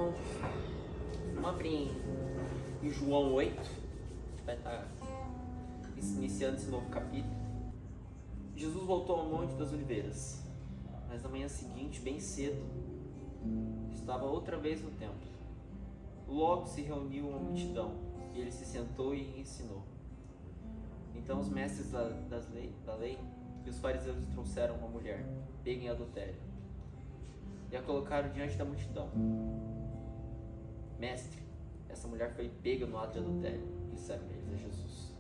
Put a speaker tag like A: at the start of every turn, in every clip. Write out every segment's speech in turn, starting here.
A: Então, vamos abrir em João 8, que vai estar iniciando esse novo capítulo. Jesus voltou ao Monte das Oliveiras, mas na manhã seguinte, bem cedo, estava outra vez no templo. Logo se reuniu uma multidão, e ele se sentou e ensinou. Então os mestres da lei e os fariseus trouxeram uma mulher, pega em adultério, e a colocaram diante da multidão. Mestre, essa mulher foi pega no ato de adultério, disseram eles a Jesus.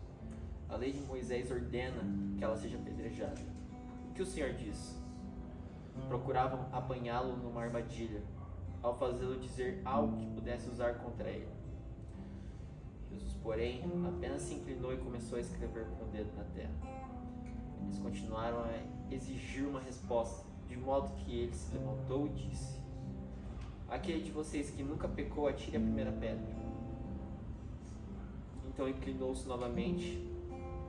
A: A lei de Moisés ordena que ela seja apedrejada. O que o Senhor diz? Procuravam apanhá-lo numa armadilha, ao fazê-lo dizer algo que pudesse usar contra ele. Jesus, porém, apenas se inclinou e começou a escrever com o dedo na terra. Eles continuaram a exigir uma resposta, de modo que ele se levantou e disse: aquele de vocês que nunca pecou, atire a primeira pedra. Então inclinou-se novamente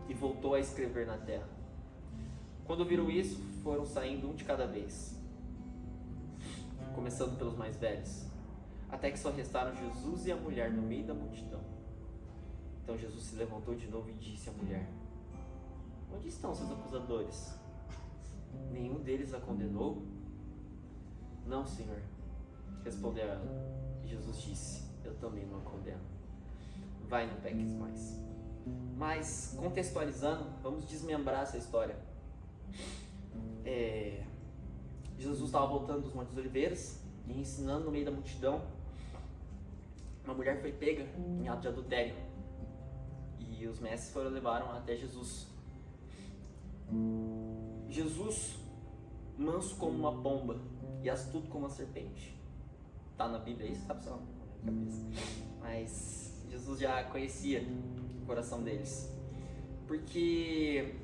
A: e voltou a escrever na terra. Quando viram isso, foram saindo um de cada vez, começando pelos mais velhos, até que só restaram Jesus e a mulher no meio da multidão. Então Jesus se levantou de novo e disse à mulher: onde estão seus acusadores? Nenhum deles a condenou? Não, Senhor, respondeu ela. Jesus disse: eu também não a condeno. Vai, não peques mais. Mas, contextualizando, vamos desmembrar essa história. Jesus estava voltando dos Montes das Oliveiras e ensinando no meio da multidão. Uma mulher foi pega em ato de adultério e os mestres levaram até Jesus. Jesus, manso como uma pomba e astuto como uma serpente. Tá na Bíblia isso? Tá só na cabeça. Mas Jesus já conhecia o coração deles, porque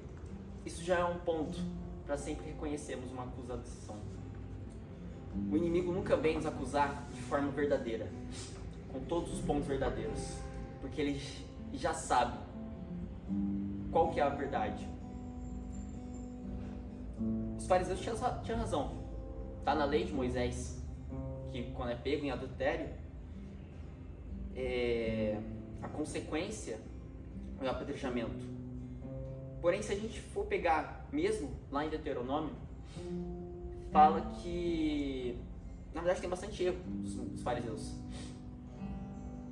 A: isso já é um ponto para sempre reconhecermos uma acusação. O inimigo nunca vem nos acusar de forma verdadeira, com todos os pontos verdadeiros, porque ele já sabe qual que é a verdade. Os fariseus tinham razão. Está na lei de Moisés que quando é pego em adultério, a consequência é o apedrejamento. Porém, se a gente for pegar mesmo lá em Deuteronômio, fala que na verdade tem bastante erro dos fariseus,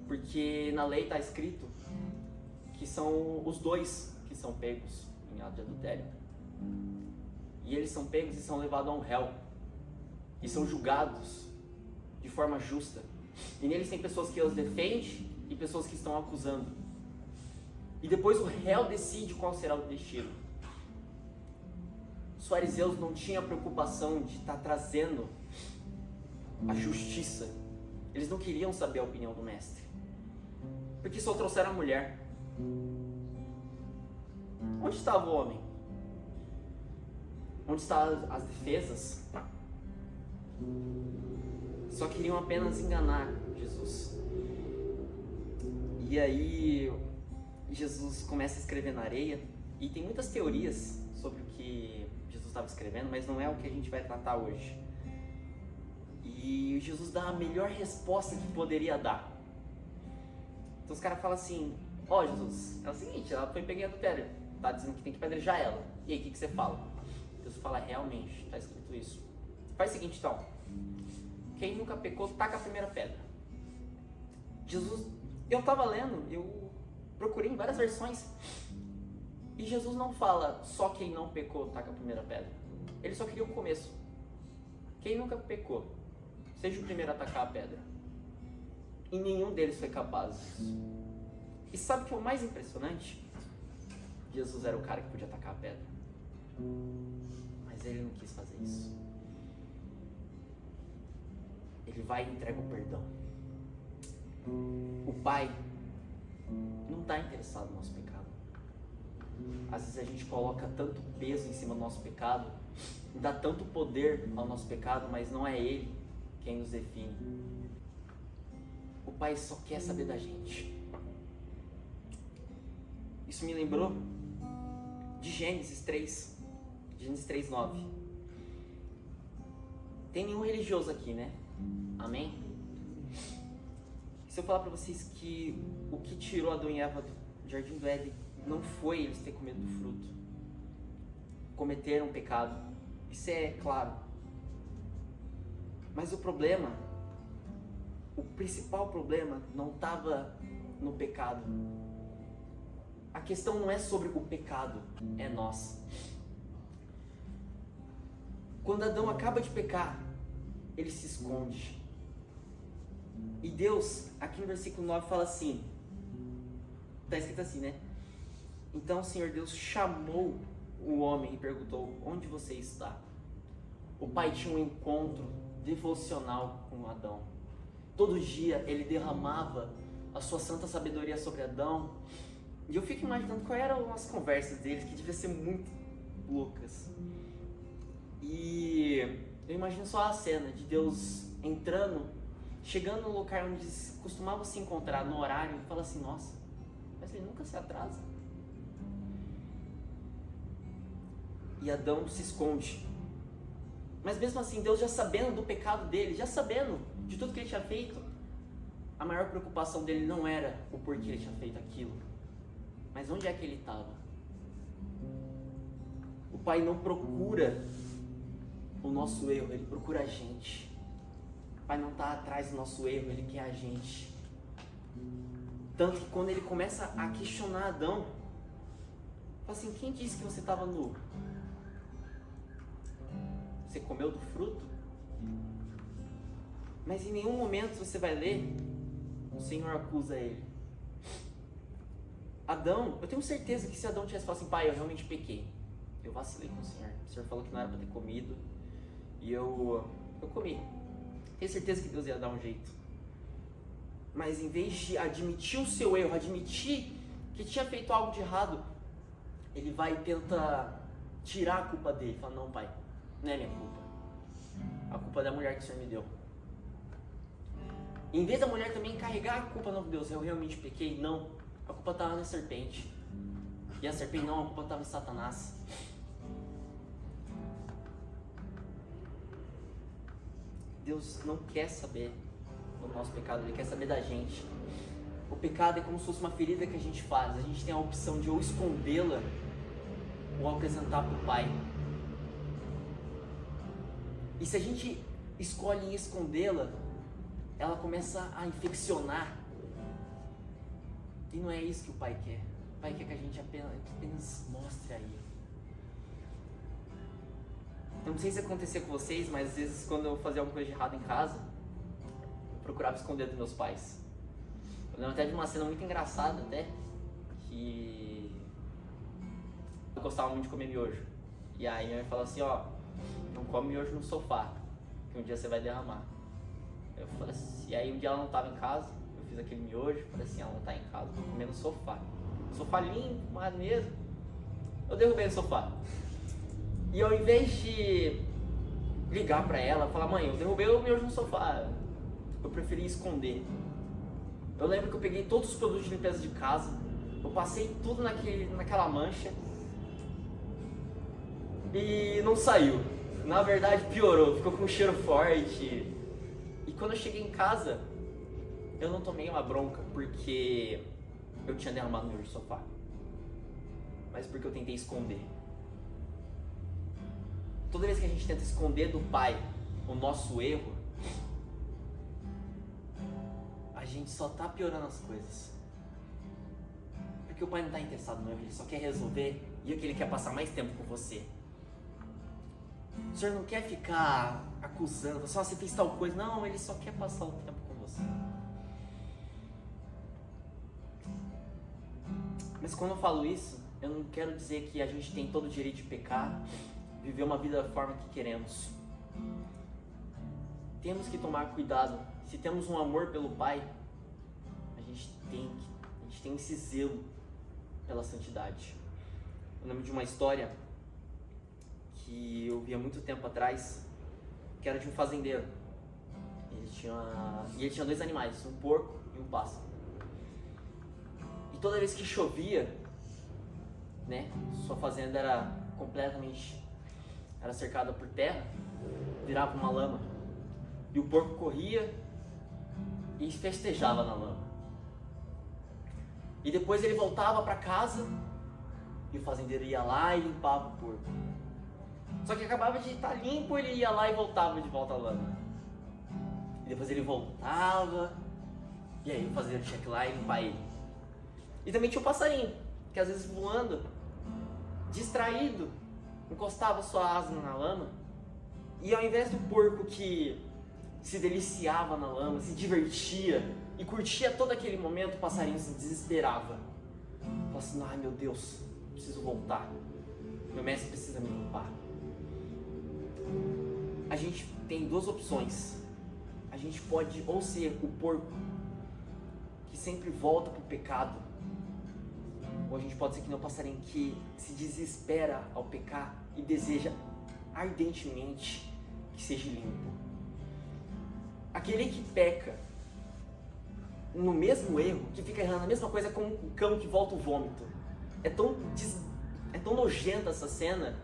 A: porque na lei está escrito que são os dois que são pegos em ato de adultério, e eles são pegos e são levados a um réu e são julgados de forma justa, e neles tem pessoas que os defendem e pessoas que estão acusando, e depois o réu decide qual será o destino. Os fariseus não tinham a preocupação de estar trazendo a justiça. Eles não queriam saber a opinião do mestre, porque só trouxeram a mulher. Onde estava o homem? Onde estavam as defesas? Só queriam apenas enganar Jesus. E aí Jesus começa a escrever na areia, e tem muitas teorias sobre o que Jesus estava escrevendo, mas não é o que a gente vai tratar hoje. E Jesus dá a melhor resposta que poderia dar. Então os caras falam assim: ó, Jesus, é o seguinte, ela foi pega em adultério, tá dizendo que tem que apedrejar ela. E aí, o que você fala? Jesus fala: realmente, tá escrito isso. Faz o seguinte então, quem nunca pecou, taca a primeira pedra. Jesus, eu tava lendo, eu procurei em várias versões, e Jesus não fala só quem não pecou, taca a primeira pedra. Ele só queria o começo. Quem nunca pecou, seja o primeiro a atacar a pedra. E nenhum deles foi capaz disso. E sabe o que é o mais impressionante? Jesus era o cara que podia atacar a pedra, mas ele não quis fazer isso. Ele vai e entrega o perdão. O Pai não está interessado no nosso pecado. Às vezes a gente coloca tanto peso em cima do nosso pecado, dá tanto poder ao nosso pecado, mas não é Ele quem nos define. O Pai só quer saber da gente. Isso me lembrou de Gênesis 3, Gênesis 3:9. Tem nenhum religioso aqui, né? Amém? Se eu falar para vocês que o que tirou Adão e Eva do Jardim do Éden não foi eles terem comido do fruto, cometeram pecado, isso é claro. Mas o principal problema não estava no pecado. A questão não é sobre o pecado, é nós. Quando Adão acaba de pecar, ele se esconde. E Deus, aqui no versículo 9, fala assim, está escrito assim, né? Então o Senhor Deus chamou o homem e perguntou, onde você está? O pai tinha um encontro devocional com Adão. Todo dia ele derramava a sua santa sabedoria sobre Adão. E eu fico imaginando quais eram as conversas deles, que deviam ser muito loucas. E eu imagino só a cena de Deus entrando, chegando no lugar onde eles costumavam se encontrar no horário, e fala assim, nossa, mas ele nunca se atrasa. E Adão se esconde. Mas mesmo assim, Deus já sabendo do pecado dele, já sabendo de tudo que ele tinha feito, a maior preocupação dele não era o porquê ele tinha feito aquilo, mas onde é que ele estava. O Pai não procura o nosso erro, ele procura a gente. O Pai não está atrás do nosso erro, ele quer a gente. Tanto que quando ele começa a questionar Adão, fala assim, quem disse que você estava nu? Você comeu do fruto? Mas em nenhum momento você vai ler, o Senhor acusa ele. Adão, eu tenho certeza que se Adão tivesse falado assim, pai, eu realmente pequei, eu vacilei com o Senhor falou que não era para ter comido, e eu comi. Tenho certeza que Deus ia dar um jeito. Mas em vez de admitir o seu erro, admitir que tinha feito algo de errado, ele vai e tenta tirar a culpa dele. Fala, não pai, não é minha culpa. A culpa é da mulher que o Senhor me deu. Em vez da mulher também carregar a culpa, não, Deus, eu realmente pequei, não. A culpa estava na serpente. E a serpente não, a culpa estava em Satanás. Deus não quer saber do nosso pecado, Ele quer saber da gente. O pecado é como se fosse uma ferida que a gente faz. A gente tem a opção de ou escondê-la ou apresentar para o Pai. E se a gente escolhe escondê-la, ela começa a infeccionar. E não é isso que o Pai quer. O Pai quer que a gente apenas mostre a Ele. Eu não sei se acontecia com vocês, mas às vezes quando eu fazia alguma coisa de errado em casa, eu procurava esconder dos meus pais. Eu lembro até de uma cena muito engraçada até, que eu gostava muito de comer miojo. E aí minha mãe falou assim, ó, não come miojo no sofá, que um dia você vai derramar. Eu falei assim, e aí um dia ela não estava em casa, eu fiz aquele miojo, falei assim, ela não está em casa, vou comer no sofá. Sofá limpo, maneiro. Eu derrubei no sofá. E ao invés de ligar pra ela, falar, mãe, eu derrubei o miojo no sofá, eu preferi esconder. Eu lembro que eu peguei todos os produtos de limpeza de casa, eu passei tudo naquela mancha e não saiu. Na verdade piorou, ficou com um cheiro forte. E quando eu cheguei em casa, eu não tomei uma bronca porque eu tinha derramado miojo no sofá, mas porque eu tentei esconder. Toda vez que a gente tenta esconder do Pai o nosso erro, a gente só está piorando as coisas. Porque o Pai não está interessado no erro, Ele só quer resolver e é que Ele quer passar mais tempo com você. O Senhor não quer ficar acusando você, você fez tal coisa. Não, Ele só quer passar o tempo com você. Mas quando eu falo isso, eu não quero dizer que a gente tem todo o direito de pecar, viver uma vida da forma que queremos. Temos que tomar cuidado. Se temos um amor pelo Pai, a gente tem esse zelo pela santidade. Eu lembro de uma história que eu vi há muito tempo atrás, que era de um fazendeiro. Ele tinha dois animais, um porco e um pássaro. E toda vez que chovia, né, sua fazenda era cercada por terra, virava uma lama. E o porco corria e festejava na lama. E depois ele voltava para casa e o fazendeiro ia lá e limpava o porco. Só que acabava de estar limpo, ele ia lá e voltava de volta à lama. E depois ele voltava, e aí o fazendeiro tinha que ir lá e limpar ele. E também tinha o passarinho, que às vezes voando, distraído, encostava sua asa na lama, e ao invés do porco que se deliciava na lama, se divertia e curtia todo aquele momento, o passarinho se desesperava. Falava assim, ai meu Deus, preciso voltar, meu mestre precisa me limpar. A gente tem duas opções. A gente pode ou ser o porco que sempre volta para o pecado, ou a gente pode ser que nem o passarinho que se desespera ao pecar e deseja ardentemente que seja limpo. Aquele que peca no mesmo erro, que fica errando a mesma coisa como o cão que volta o vômito. É tão nojenta essa cena,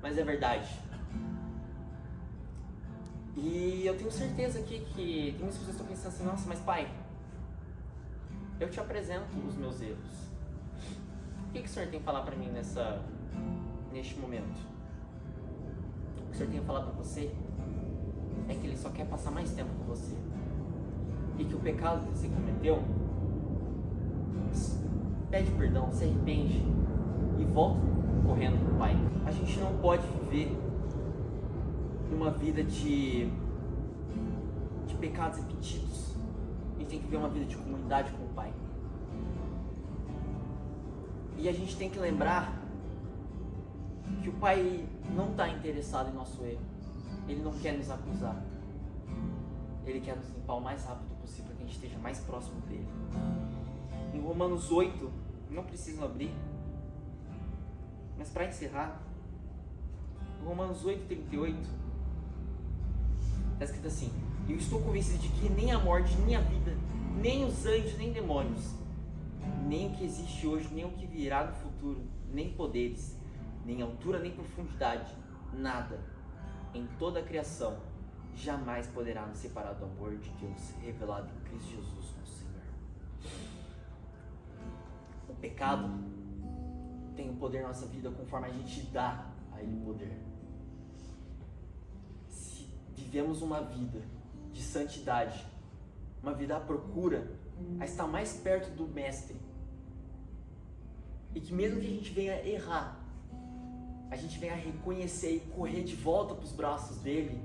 A: mas é verdade. E eu tenho certeza aqui que tem muitas pessoas que estão pensando assim, nossa, mas pai, eu te apresento os meus erros. O que o Senhor tem a falar para mim neste momento? O que o Senhor tem a falar para você é que Ele só quer passar mais tempo com você. E que o pecado que você cometeu, pede perdão, se arrepende e volta correndo para o Pai. A gente não pode viver uma vida de pecados repetidos. A gente tem que viver uma vida de comunidade com o Pai. E a gente tem que lembrar que o Pai não está interessado em nosso erro. Ele não quer nos acusar. Ele quer nos limpar o mais rápido possível para que a gente esteja mais próximo dele. Em Romanos 8, não precisam abrir, mas para encerrar, Romanos 8:38, está escrito assim: eu estou convencido de que nem a morte, nem a vida, nem os anjos, nem demônios, nem o que existe hoje, nem o que virá no futuro, nem poderes, nem altura, nem profundidade, nada em toda a criação jamais poderá nos separar do amor de Deus revelado em Cristo Jesus, nosso Senhor. O pecado tem o poder na nossa vida conforme a gente dá a ele poder. Se vivemos uma vida de santidade, uma vida à procura, a estar mais perto do Mestre, e que mesmo que a gente venha errar, a gente venha reconhecer e correr de volta para os braços dele,